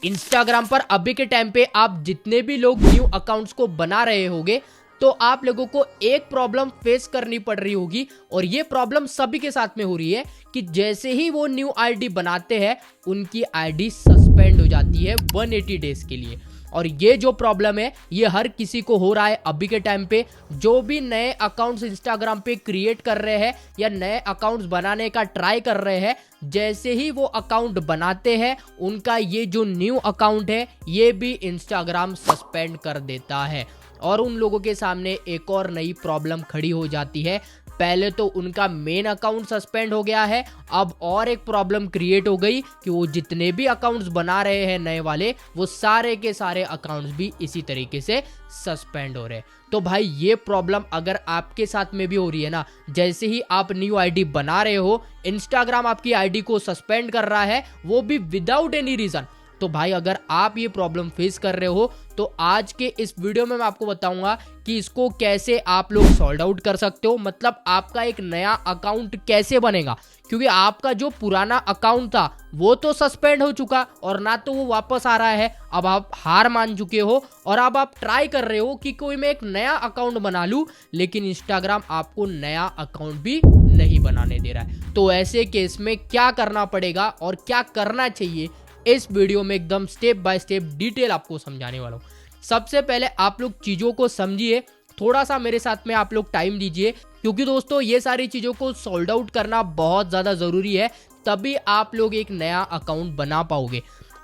Instagram पर अभी के टाइम पे आप जितने भी लोग न्यू अकाउंट्स को बना रहे होंगे तो आप लोगों को एक प्रॉब्लम फेस करनी पड़ रही होगी और ये प्रॉब्लम सभी के साथ में हो रही है कि जैसे ही वो न्यू आईडी बनाते हैं उनकी आईडी सस्पेंड हो जाती है 180 डेज के लिए। और ये जो प्रॉब्लम है ये हर किसी को हो रहा है अभी के टाइम पे। जो भी नए अकाउंट्स इंस्टाग्राम पे क्रिएट कर रहे हैं या नए अकाउंट्स बनाने का ट्राई कर रहे हैं, जैसे ही वो अकाउंट बनाते हैं उनका ये जो न्यू अकाउंट है ये भी इंस्टाग्राम सस्पेंड कर देता है। और उन लोगों के सामने एक और नई प्रॉब्लम खड़ी हो जाती है। पहले तो उनका मेन अकाउंट सस्पेंड हो गया है, अब और एक प्रॉब्लम क्रिएट हो गई कि वो जितने भी अकाउंट्स बना रहे हैं नए वाले वो सारे के सारे अकाउंट्स भी इसी तरीके से सस्पेंड हो रहे हैं। तो भाई ये प्रॉब्लम अगर आपके साथ में भी हो रही है ना, जैसे ही आप न्यू आईडी बना रहे हो इंस्टाग्राम आपकी आईडी को सस्पेंड कर रहा है, वो भी विदाउट एनी रीजन। तो भाई अगर आप ये प्रॉब्लम फेस कर रहे हो तो आज के इस वीडियो में मैं आपको बताऊंगा कि इसको कैसे आप लोग सॉल्व आउट कर सकते हो, मतलब आपका एक नया अकाउंट कैसे बनेगा। क्योंकि आपका जो पुराना अकाउंट था वो तो सस्पेंड हो चुका और ना तो वो वापस आ रहा है। अब आप हार मान चुके हो और अब आप ट्राई कर रहे हो कि कोई मैं एक नया अकाउंट बना लूं, लेकिन इंस्टाग्राम आपको नया अकाउंट भी नहीं बनाने दे रहा है। तो ऐसे केस में क्या करना पड़ेगा और क्या करना चाहिए, इस वीडियो में एकदम स्टेप बाय स्टेप डिटेल आपको समझाने वाला हूँ। सबसे पहले आप लोग चीज़ों को समझिए, थोड़ा सा मेरे साथ में आप लोग टाइम दीजिए, क्योंकि दोस्तों ये सारी चीज़ों को सॉल्व आउट करना बहुत ज़्यादा ज़रूरी है, तभी आप लोग एक नया अकाउंट बना पाओगे।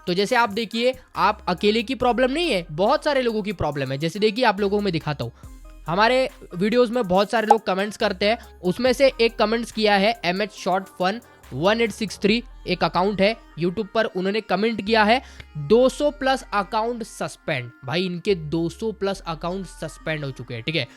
तो जैसे आप देखिए, आप अकेले की प्रॉब्लम नहीं है, बहुत सारे लोगों की प्रॉब्लम है। जैसे देखिए आप लोगों को मैं दिखाता हूँ, हमारे वीडियोस में बहुत सारे लोग कमेंट्स करते हैं, उसमें से एक कमेंट्स किया है MH Short Fun 1863, एक अकाउंट है यूट्यूब पर, उन्होंने कमेंट किया है 200 प्लस अकाउंट सस्पेंड। भाई इनके 200 प्लस अकाउंट सस्पेंड हो चुके हैं, ठीक है।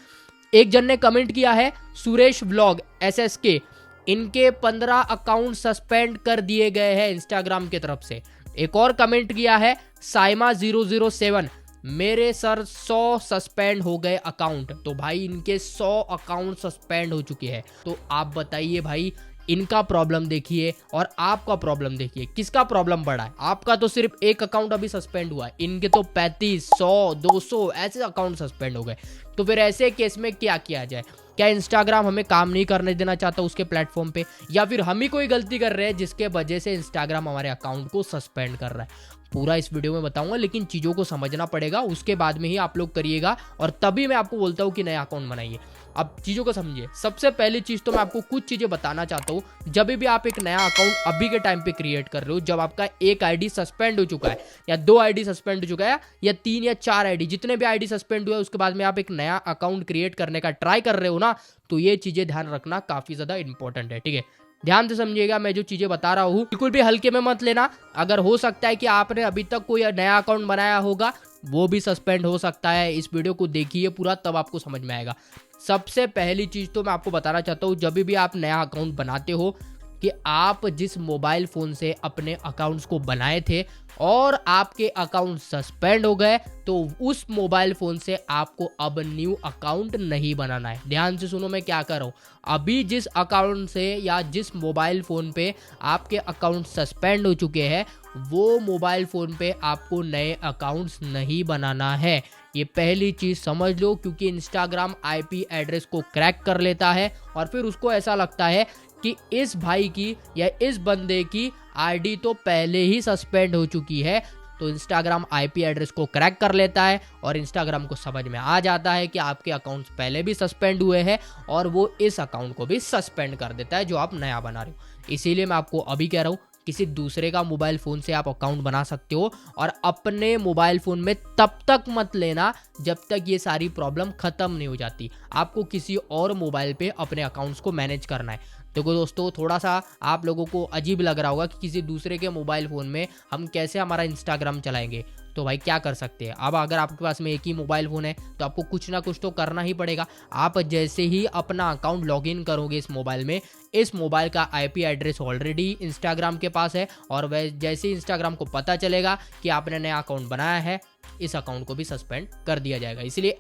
एक जन ने कमेंट किया है सुरेश व्लॉग SSK, इनके 15 अकाउंट सस्पेंड कर दिए गए हैं इंस्टाग्राम की तरफ से। एक और कमेंट किया है साइमा 007, मेरे सर 100 सस्पेंड हो गए अकाउंट। तो भाई इनके 100 अकाउंट सस्पेंड हो चुके हैं। तो आप बताइए भाई, इनका प्रॉब्लम देखिए और आपका प्रॉब्लम देखिए, किसका प्रॉब्लम बड़ा है। आपका तो सिर्फ एक अकाउंट अभी सस्पेंड हुआ है, इनके तो 35, 100, 200 ऐसे अकाउंट सस्पेंड हो गए। तो फिर ऐसे केस में क्या किया जाए? क्या इंस्टाग्राम हमें काम नहीं करने देना चाहता उसके प्लेटफॉर्म पे, या फिर हम ही कोई गलती कर रहे हैं जिसके वजह से इंस्टाग्राम हमारे अकाउंट को सस्पेंड कर रहा है? पूरा इस वीडियो में बताऊंगा, लेकिन चीज़ों को समझना पड़ेगा, उसके बाद में ही आप लोग करिएगा और तभी मैं आपको बोलता हूँ कि नया अकाउंट बनाइए। अब चीज़ों को समझिए। सबसे पहली चीज़ तो मैं आपको कुछ चीज़ें बताना चाहता हूँ। जब भी आप एक नया अकाउंट अभी के टाइम पे क्रिएट कर रहे हो, जब आपका एक आईडी सस्पेंड हो चुका है या 2 आईडी सस्पेंड हो चुका है या 3 या 4 आईडी, जितने भी आईडी सस्पेंड हुए, उसके बाद में आप एक नया अकाउंट क्रिएट करने का ट्राई कर रहे हो ना, तो ये चीज़ें ध्यान रखना काफ़ी ज़्यादा इंपॉर्टेंट है, ठीक है। ध्यान से समझिएगा, मैं जो चीज़ें बता रहा हूँ बिल्कुल भी हल्के में मत लेना। अगर हो सकता है कि आपने अभी तक कोई नया अकाउंट बनाया होगा, वो भी सस्पेंड हो सकता है। इस वीडियो को देखिए पूरा, तब आपको समझ में आएगा। सबसे पहली चीज़ तो मैं आपको बताना चाहता हूँ, जब भी आप नया अकाउंट बनाते हो, कि आप जिस मोबाइल फ़ोन से अपने अकाउंट्स को बनाए थे और आपके अकाउंट सस्पेंड हो गए, तो उस मोबाइल फ़ोन से आपको अब न्यू अकाउंट नहीं बनाना है। ध्यान से सुनो मैं क्या कर रहा हूँ। अभी जिस अकाउंट से या जिस मोबाइल फ़ोन पे आपके अकाउंट सस्पेंड हो चुके हैं, वो मोबाइल फ़ोन पे आपको नए अकाउंट्स नहीं बनाना है। ये पहली चीज़ समझ लो, क्योंकि इंस्टाग्राम IP एड्रेस को क्रैक कर लेता है और फिर उसको ऐसा लगता है कि इस भाई की या इस बंदे की आईडी तो पहले ही सस्पेंड हो चुकी है। तो इंस्टाग्राम IP एड्रेस को क्रैक कर लेता है और इंस्टाग्राम को समझ में आ जाता है कि आपके अकाउंट्स पहले भी सस्पेंड हुए हैं और वो इस अकाउंट को भी सस्पेंड कर देता है जो आप नया बना रहे हो। इसीलिए मैं आपको अभी कह रहा हूँ, किसी दूसरे का मोबाइल फ़ोन से आप अकाउंट बना सकते हो और अपने मोबाइल फ़ोन में तब तक मत लेना जब तक ये सारी प्रॉब्लम ख़त्म नहीं हो जाती। आपको किसी और मोबाइल पे अपने अकाउंट्स को मैनेज करना है। देखो दोस्तों, थोड़ा सा आप लोगों को अजीब लग रहा होगा कि किसी दूसरे के मोबाइल फ़ोन में हम कैसे हमारा इंस्टाग्राम चलाएंगे। तो भाई क्या कर सकते हैं, अब अगर आपके पास में एक ही मोबाइल फ़ोन है तो आपको कुछ ना कुछ तो करना ही पड़ेगा। आप जैसे ही अपना अकाउंट लॉगिन करोगे इस मोबाइल में, इस मोबाइल का IP एड्रेस ऑलरेडी इंस्टाग्राम के पास है और वह जैसे ही इंस्टाग्राम को पता चलेगा कि आपने नया अकाउंट बनाया है, इस अकाउंट को भी सस्पेंड कर दिया जाएगा। इसलिए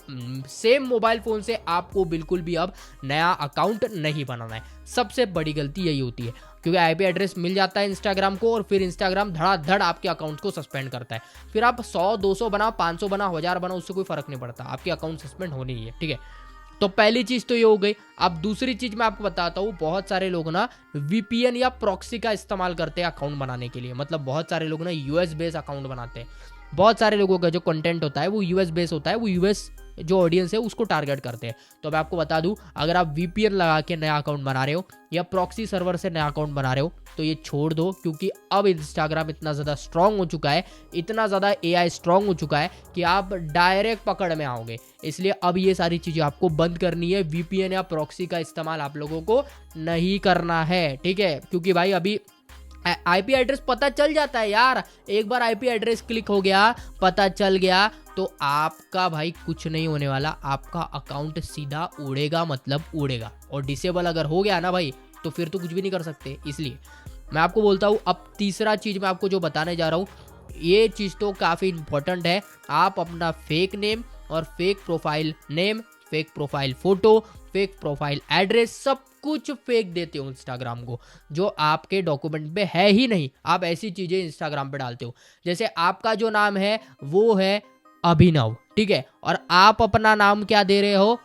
सेम मोबाइल फ़ोन से आपको बिल्कुल भी अब नया अकाउंट नहीं बनाना है। सबसे बड़ी गलती यही होती है, क्योंकि आईपी एड्रेस मिल जाता है इंस्टाग्राम को और फिर इंस्टाग्राम धड़ाधड़ आपके अकाउंट को सस्पेंड करता है। फिर आप 100 200 बनाओ, 500 बनाओ, 1000 बनाओ, उससे कोई फर्क नहीं पड़ता, आपके अकाउंट सस्पेंड होनी ही है। ठीक है, तो पहली चीज तो ये हो गई। अब दूसरी चीज मैं आपको बताता हूँ, बहुत सारे लोग ना वीपीएन या प्रॉक्सी का इस्तेमाल करते हैं अकाउंट बनाने के लिए। मतलब बहुत सारे लोग ना यूएस बेस अकाउंट बनाते हैं। बहुत सारे लोगों का जो कंटेंट होता है वो यूएस बेस होता है, वो यूएस जो ऑडियंस है उसको टारगेट करते हैं। तो मैं आपको बता दूं, अगर आप वीपीएन लगा के नया अकाउंट बना रहे हो या प्रॉक्सी सर्वर से नया अकाउंट बना रहे हो तो ये छोड़ दो, क्योंकि अब इंस्टाग्राम इतना ज़्यादा स्ट्रांग हो चुका है, इतना ज़्यादा एआई स्ट्रांग हो चुका है कि आप डायरेक्ट पकड़ में आओगे। इसलिए अब ये सारी चीज़ें आपको बंद करनी है। वीपीएन या प्रॉक्सी का इस्तेमाल आप लोगों को नहीं करना है। ठीक है, क्योंकि भाई अभी आईपी एड्रेस पता चल जाता है यार, एक बार आईपी एड्रेस क्लिक हो गया, पता चल गया, तो आपका भाई कुछ नहीं होने वाला, आपका अकाउंट सीधा उड़ेगा, मतलब उड़ेगा। और डिसेबल अगर हो गया ना भाई तो फिर तो कुछ भी नहीं कर सकते। इसलिए मैं आपको बोलता हूँ, अब तीसरा चीज़ मैं आपको जो बताने जा रहा हूँ, ये चीज़ तो काफ़ी इंपॉर्टेंट है। आप अपना फेक नेम और fake profile name, fake profile photo, fake profile address, सब कुछ फेक देते हो इंस्टाग्राम को, जो आपके डॉक्यूमेंट पे है ही नहीं। आप ऐसी चीज़ें इंस्टाग्राम पे डालते हो, जैसे आपका जो नाम है वो है अभिनव, ठीक है, और आप अपना नाम क्या दे रहे हो,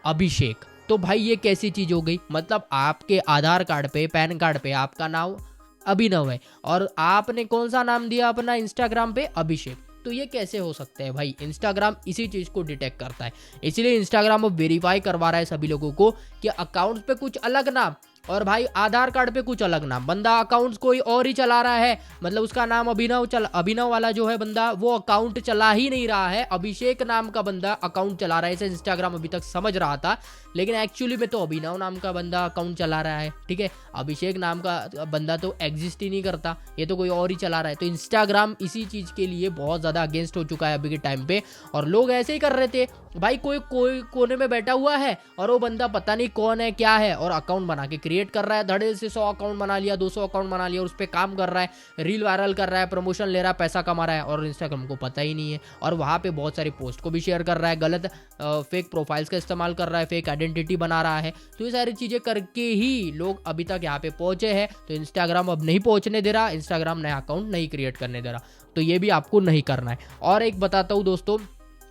अभिषेक। तो भाई ये कैसी चीज़ हो गई? मतलब आपके आधार कार्ड पे, पैन कार्ड पे आपका नाम अभिनव है और आपने कौन सा नाम दिया अपना इंस्टाग्राम पे, अभिषेक। तो ये कैसे हो सकता है भाई? इंस्टाग्राम इसी चीज़ को डिटेक्ट करता है, इसीलिए इंस्टाग्राम अब वेरीफाई करवा रहा है सभी लोगों को कि अकाउंट्स पे कुछ अलग नाम और भाई आधार कार्ड पे कुछ अलग नाम, बंदा अकाउंट्स कोई और ही चला रहा है, मतलब उसका नाम अभिनव वाला जो है बंदा वो अकाउंट चला ही नहीं रहा है, अभिषेक नाम का बंदा अकाउंट चला रहा है। इसे इंस्टाग्राम अभी तक समझ रहा था, लेकिन एक्चुअली में तो अभिनव नाम का बंदा अकाउंट चला रहा है। ठीक है, अभिषेक नाम का बंदा तो एग्जिस्ट ही नहीं करता, ये तो कोई और ही चला रहा है। तो इंस्टाग्राम इसी चीज़ के लिए बहुत ज़्यादा अगेंस्ट हो चुका है अभी के टाइम पे, और लोग ऐसे ही कर रहे थे भाई, कोई कोने में बैठा हुआ है और वो बंदा पता नहीं कौन है क्या है और अकाउंट बना के क्रिएट कर रहा है, धड़े से 100 अकाउंट बना लिया, 200 अकाउंट बना लिया और उस पर काम कर रहा है, रील वायरल कर रहा है, प्रमोशन ले रहा है, पैसा कमा रहा है और इंस्टाग्राम को पता ही नहीं है। और वहाँ पे बहुत सारी पोस्ट को भी शेयर कर रहा है, गलत फेक प्रोफाइल्स का इस्तेमाल कर रहा है, फेक आइडेंटिटी बना रहा है। तो ये सारी चीज़ें करके ही लोग अभी तक यहाँ पे पहुंचे हैं। तो इंस्टाग्राम अब नहीं पहुंचने दे रहा, इंस्टाग्राम नया अकाउंट नहीं क्रिएट करने दे रहा, तो ये भी आपको नहीं करना है। और एक बताता हूँ दोस्तों,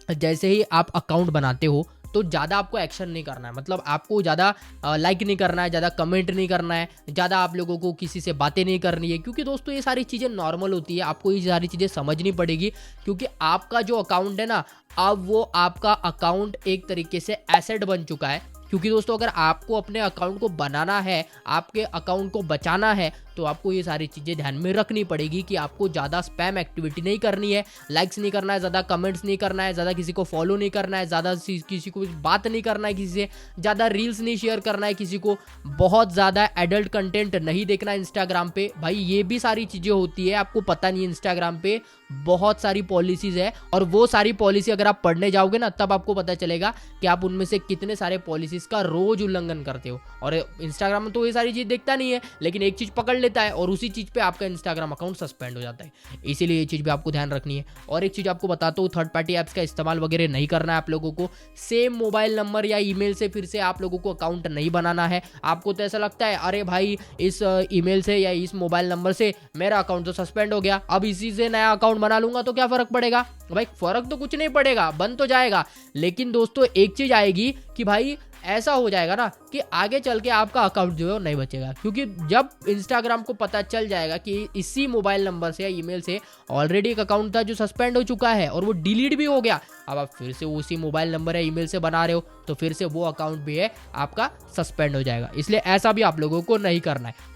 जैसे ही आप अकाउंट बनाते हो तो ज़्यादा आपको एक्शन नहीं करना है, मतलब आपको ज़्यादा लाइक नहीं करना है, ज़्यादा कमेंट नहीं करना है, ज़्यादा आप लोगों को किसी से बातें नहीं करनी है, क्योंकि दोस्तों ये सारी चीज़ें नॉर्मल होती है, आपको ये सारी चीज़ें समझनी पड़ेगी। क्योंकि आपका जो अकाउंट है ना, अब वो आपका अकाउंट एक तरीके से एसेट बन चुका है। क्योंकि दोस्तों अगर आपको अपने अकाउंट को बनाना है, आपके अकाउंट को बचाना है, तो आपको ये सारी चीज़ें ध्यान में रखनी पड़ेगी कि आपको ज़्यादा स्पैम एक्टिविटी नहीं करनी है, लाइक्स नहीं करना है, ज़्यादा कमेंट्स नहीं करना है, ज़्यादा किसी को फॉलो नहीं करना है, ज़्यादा किसी को बात नहीं करना है, किसी से ज़्यादा रील्स नहीं शेयर करना है, किसी को बहुत ज़्यादा एडल्ट कंटेंट नहीं देखना है इंस्टाग्राम पे। भाई ये भी सारी चीज़ें होती है, आपको पता नहीं है इंस्टाग्राम पे बहुत सारी पॉलिसीज़ है, और वो सारी पॉलिसी अगर आप पढ़ने जाओगे ना तब आपको पता चलेगा कि आप उनमें से कितने सारे पॉलिसीज़ का रोज उल्लंघन करते हो। और इंस्टाग्राम में तो ये सारी चीज़ देखता नहीं है, लेकिन एक चीज़ पकड़ लेता है और उसी चीज़ पे आपका इंस्टाग्राम अकाउंट सस्पेंड हो जाता है। इसीलिए ये चीज़ भी आपको ध्यान रखनी है। और एक चीज़ आपको बताता हूँ, थर्ड पार्टी ऐप्स का इस्तेमाल वगैरह नहीं करना है आप लोगों को। सेम मोबाइल नंबर या ईमेल से फिर से आप लोगों को अकाउंट नहीं बनाना है। आपको तो ऐसा लगता है अरे भाई इस ईमेल से या इस मोबाइल नंबर से मेरा अकाउंट तो सस्पेंड हो गया, अब इसी से नया अकाउंट बना लूंगा तो क्या फ़र्क पड़ेगा? भाई फ़र्क तो कुछ नहीं पड़ेगा, बन तो जाएगा, लेकिन दोस्तों एक चीज़ आएगी कि भाई ऐसा हो जाएगा ना कि आगे चल के आपका अकाउंट जो है वो नहीं बचेगा। क्योंकि जब इंस्टाग्राम को पता चल जाएगा कि इसी मोबाइल नंबर से या ईमेल से ऑलरेडी एक अकाउंट था जो सस्पेंड हो चुका है और वो डिलीट भी हो गया, अब आप फिर से उसी मोबाइल नंबर या ईमेल से बना रहे हो, तो फिर से वो अकाउंट भी है आपका सस्पेंड हो जाएगा। इसलिए ऐसा भी आप लोगों को नहीं करना है।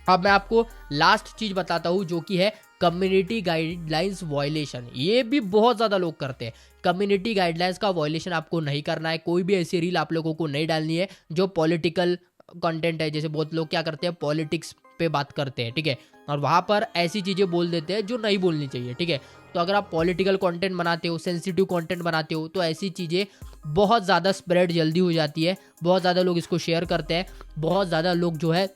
अब मैं आपको लास्ट चीज़ बताता हूँ जो कि है कम्युनिटी गाइडलाइंस वायलेशन। ये भी बहुत ज़्यादा लोग करते हैं। कम्युनिटी गाइडलाइंस का वायलेशन आपको नहीं करना है, कोई भी ऐसी रील आप लोगों को नहीं डालनी है जो पॉलिटिकल कंटेंट है। जैसे बहुत लोग क्या करते हैं, पॉलिटिक्स पे बात करते हैं, ठीक है, और वहाँ पर ऐसी चीज़ें बोल देते हैं जो नहीं बोलनी चाहिए, ठीक है। तो अगर आप पॉलिटिकल कंटेंट बनाते हो, सेंसिटिव कंटेंट बनाते हो, तो ऐसी चीज़ें बहुत ज़्यादा स्प्रेड जल्दी हो जाती है, बहुत ज़्यादा लोग इसको शेयर करते हैं, बहुत ज़्यादा लोग जो है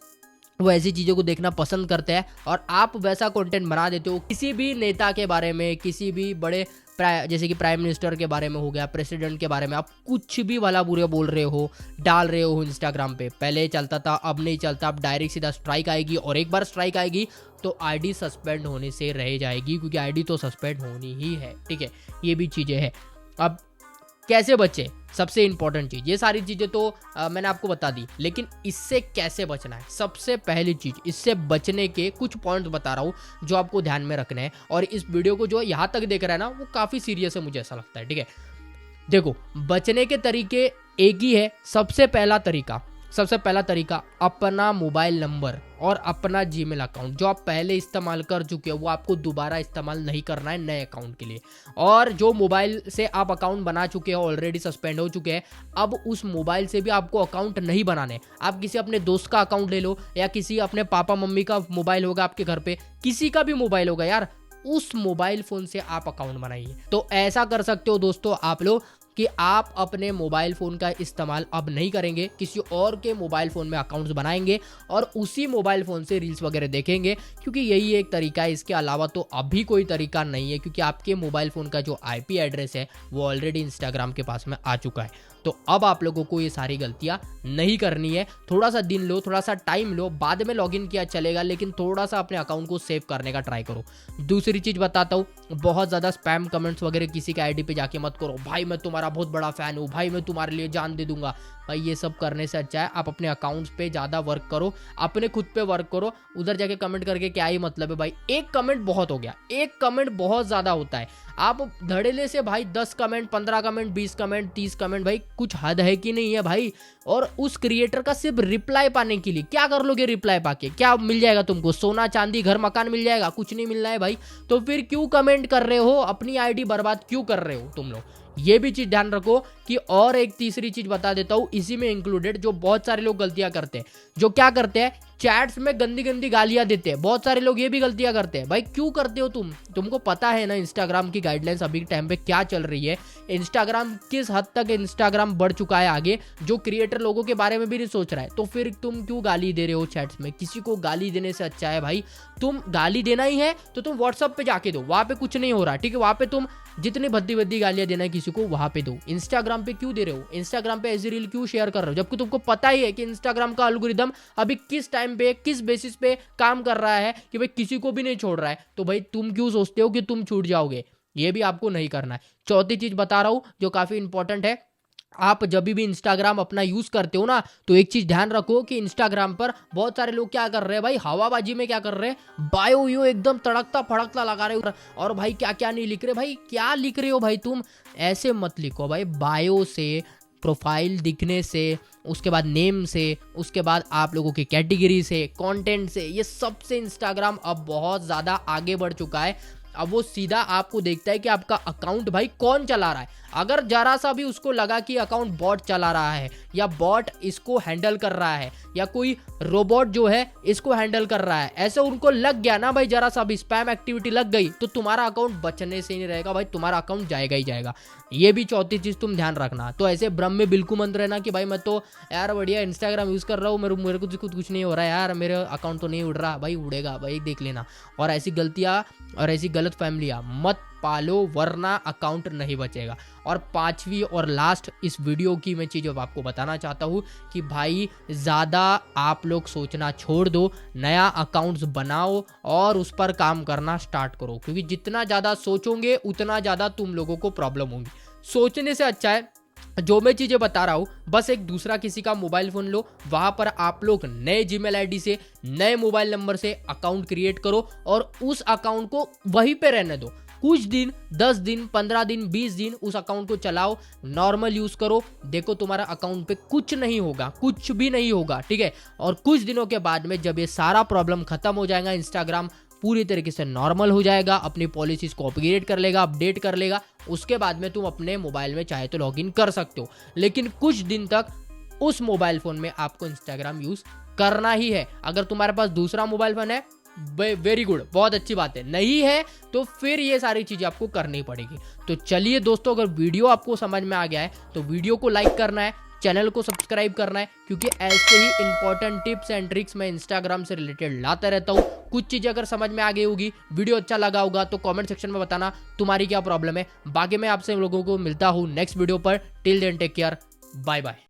वो ऐसी चीज़ों को देखना पसंद करते हैं और आप वैसा कंटेंट बना देते हो किसी भी नेता के बारे में, किसी भी बड़े जैसे कि प्राइम मिनिस्टर के बारे में हो गया, प्रेसिडेंट के बारे में, आप कुछ भी भला बुरा बोल रहे हो, डाल रहे हो इंस्टाग्राम पे। पहले चलता था, अब नहीं चलता, अब डायरेक्ट सीधा स्ट्राइक आएगी और एक बार स्ट्राइक आएगी तो आईडी सस्पेंड होने से रह जाएगी, क्योंकि आईडी तो सस्पेंड होनी ही है, ठीक है। ये भी चीज़ें हैं। अब कैसे बचे, सबसे इंपॉर्टेंट चीज़, ये सारी चीज़ें तो मैंने आपको बता दी, लेकिन इससे कैसे बचना है, सबसे पहली चीज़, इससे बचने के कुछ पॉइंट्स बता रहा हूँ जो आपको ध्यान में रखने हैं। और इस वीडियो को जो यहाँ तक देख रहा है ना, वो काफ़ी सीरियस है, मुझे ऐसा लगता है, ठीक है। देखो, बचने के तरीके एक ही है। सबसे पहला तरीका अपना मोबाइल नंबर और अपना जीमेल अकाउंट जो आप पहले इस्तेमाल कर चुके हो वो आपको दोबारा इस्तेमाल नहीं करना है नए अकाउंट के लिए। और जो मोबाइल से आप अकाउंट बना चुके हो, ऑलरेडी सस्पेंड हो चुके हैं, अब उस मोबाइल से भी आपको अकाउंट नहीं बनाने। आप किसी अपने दोस्त का अकाउंट ले लो, या किसी अपने पापा मम्मी का मोबाइल होगा आपके घर पे, किसी का भी मोबाइल होगा यार, उस मोबाइल फोन से आप अकाउंट बनाइए। तो ऐसा कर सकते हो दोस्तों आप लोग कि आप अपने मोबाइल फ़ोन का इस्तेमाल अब नहीं करेंगे, किसी और के मोबाइल फ़ोन में अकाउंट्स बनाएंगे और उसी मोबाइल फ़ोन से रील्स वगैरह देखेंगे, क्योंकि यही एक तरीका है। इसके अलावा तो अभी कोई तरीका नहीं है, क्योंकि आपके मोबाइल फ़ोन का जो आईपी एड्रेस है वो ऑलरेडी इंस्टाग्राम के पास में आ चुका है। तो अब आप लोगों को ये सारी गलतियां नहीं करनी है। थोड़ा सा दिन लो, थोड़ा सा टाइम लो, बाद में लॉगिन किया चलेगा, लेकिन थोड़ा सा अपने अकाउंट को सेव करने का ट्राई करो। दूसरी चीज़ बताता हूँ, बहुत ज़्यादा स्पैम कमेंट्स वगैरह किसी के आईडी पे जाके मत करो। भाई मैं तुम्हारा बहुत बड़ा फ़ैन हूँ, भाई मैं तुम्हारे लिए जान दे दूंगा। भाई ये सब करने से अच्छा है आप अपने अकाउंट्स पे ज़्यादा वर्क करो, अपने खुद पे वर्क करो। उधर जाके कमेंट करके क्या ही मतलब है भाई, एक कमेंट बहुत हो गया, एक कमेंट बहुत ज़्यादा होता है। आप धड़ेले से भाई 10 कमेंट, 15 कमेंट, 20 कमेंट, 30 कमेंट, भाई कुछ हद है कि नहीं है भाई। और उस क्रिएटर का सिर्फ रिप्लाई पाने के लिए क्या कर लोगे, रिप्लाई पाके क्या मिल जाएगा तुमको, सोना चांदी घर मकान मिल जाएगा, कुछ नहीं मिलना है भाई। तो फिर क्यों कमेंट कर रहे हो, अपनी आईडी बर्बाद क्यों कर रहे हो तुम लोग, ये भी चीज ध्यान रखो। कि और एक तीसरी चीज बता देता हूं इसी में इंक्लूडेड, जो बहुत सारे लोग गलतियां करते हैं, जो क्या करते हैं, चैट्स में गंदी गंदी गालियां देते हैं। बहुत सारे लोग ये भी गलतियां करते हैं। भाई क्यों करते हो तुमको पता है ना इंस्टाग्राम की गाइडलाइंस अभी के टाइम पे क्या चल रही है, इंस्टाग्राम किस हद तक इंस्टाग्राम बढ़ चुका है आगे, जो क्रिएटर लोगों के बारे में भी नहीं सोच रहा है। तो फिर तुम क्यों गाली दे रहे हो चैट्स में, किसी को गाली देने से अच्छा है भाई, तुम गाली देना ही है तो तुम व्हाट्सअप पे जाके दो, वहां पे कुछ नहीं हो रहा, ठीक है। वहां पे तुम जितनी भद्दी भद्दी गालियां देना है किसी को वहां पे दो। इंस्टाग्राम पे क्यों दे रहे हो, इंस्टाग्राम पे ऐसी रील क्यों शेयर कर रहे हो, जबकि तुमको पता ही है कि इंस्टाग्राम का एल्गोरिदम अभी किस टाइम पे किस बेसिस पे काम कर रहा है कि भाई किसी को भी नहीं छोड़ रहा है। तो भाई तुम क्यों सोचते हो कि तुम छूट जाओगे, ये भी आपको नहीं करना है। चौथी चीज बता रहा हूं जो काफी इंपॉर्टेंट है, आप जब भी इंस्टाग्राम अपना यूज करते हो ना, तो एक चीज ध्यान रखो कि इंस्टाग्राम पर बहुत सारे लोग क्या कर रहे हैं भाई, हवाबाजी में क्या कर रहे हैं, बायो यो एकदम तड़कता फड़कता लगा रहे हो, और भाई क्या क्या नहीं लिख रहे। भाई क्या लिख रहे हो भाई, तुम ऐसे मत लिखो भाई। बायो से, प्रोफाइल दिखने से, उसके बाद नेम से, उसके बाद आप लोगों की कैटेगरी से, कंटेंट से, ये सबसे इंस्टाग्राम अब बहुत ज़्यादा आगे बढ़ चुका है। अब वो सीधा आपको देखता है कि आपका अकाउंट भाई कौन चला रहा है। अगर जरा सा भी उसको लगा कि अकाउंट बॉट चला रहा है, या बॉट इसको हैंडल कर रहा है, या कोई रोबोट जो है इसको हैंडल कर रहा है, ऐसे उनको लग गया ना भाई, जरा सा भी स्पैम एक्टिविटी लग गई, तो तुम्हारा अकाउंट बचने से ही नहीं रहेगा भाई, तुम्हारा अकाउंट जाएगा ही जाएगा। ये भी चौथी चीज तुम ध्यान रखना। तो ऐसे भ्रम में बिल्कुल मत रहना कि भाई मैं तो यार बढ़िया इंस्टाग्राम यूज कर रहा हूँ, मेरे को कुछ नहीं हो रहा है यार, मेरे अकाउंट तो नहीं उड़ रहा। भाई उड़ेगा भाई, देख लेना। और ऐसी गलतियां और ऐसी गलत फैमिलियां मत पालो, वरना अकाउंट नहीं बचेगा। और पांचवी और लास्ट इस वीडियो की मैं चीज़ आपको बताना चाहता हूँ कि भाई ज़्यादा आप लोग सोचना छोड़ दो, नया अकाउंट्स बनाओ और उस पर काम करना स्टार्ट करो, क्योंकि जितना ज़्यादा सोचोगे उतना ज़्यादा तुम लोगों को प्रॉब्लम होगी। सोचने से अच्छा है जो मैं चीज़ें बता रहा हूँ, बस एक दूसरा किसी का मोबाइल फ़ोन लो, वहाँ पर आप लोग नए जीमेल आईडी से, नए मोबाइल नंबर से अकाउंट क्रिएट करो और उस अकाउंट को वहीं पे रहने दो। कुछ दिन, 10 दिन, 15 दिन, 20 दिन उस अकाउंट को चलाओ, नॉर्मल यूज़ करो, देखो तुम्हारा अकाउंट पे कुछ नहीं होगा, कुछ भी नहीं होगा, ठीक है। और कुछ दिनों के बाद में जब ये सारा प्रॉब्लम खत्म हो जाएगा, इंस्टाग्राम पूरी तरीके से नॉर्मल हो जाएगा, अपनी पॉलिसीज को अपग्रेड कर लेगा, अपडेट कर लेगा, उसके बाद में तुम अपने मोबाइल में चाहे तो लॉगिन कर सकते हो। लेकिन कुछ दिन तक उस मोबाइल फ़ोन में आपको इंस्टाग्राम यूज़ करना ही है। अगर तुम्हारे पास दूसरा मोबाइल फ़ोन है, वेरी गुड, बहुत अच्छी बात है। नहीं है तो फिर ये सारी चीज़ें आपको करनी पड़ेगी। तो चलिए दोस्तों, अगर वीडियो आपको समझ में आ गया है तो वीडियो को लाइक करना है, चैनल को सब्सक्राइब करना है, क्योंकि ऐसे ही इंपॉर्टेंट टिप्स एंड ट्रिक्स मैं इंस्टाग्राम से रिलेटेड लाता रहता हूँ। कुछ चीजें अगर समझ में आ गई होगी, वीडियो अच्छा लगा होगा तो कमेंट सेक्शन में बताना तुम्हारी क्या प्रॉब्लम है। बाकी मैं आपसे लोगों को मिलता हूँ नेक्स्ट वीडियो पर। Till then take care, bye bye.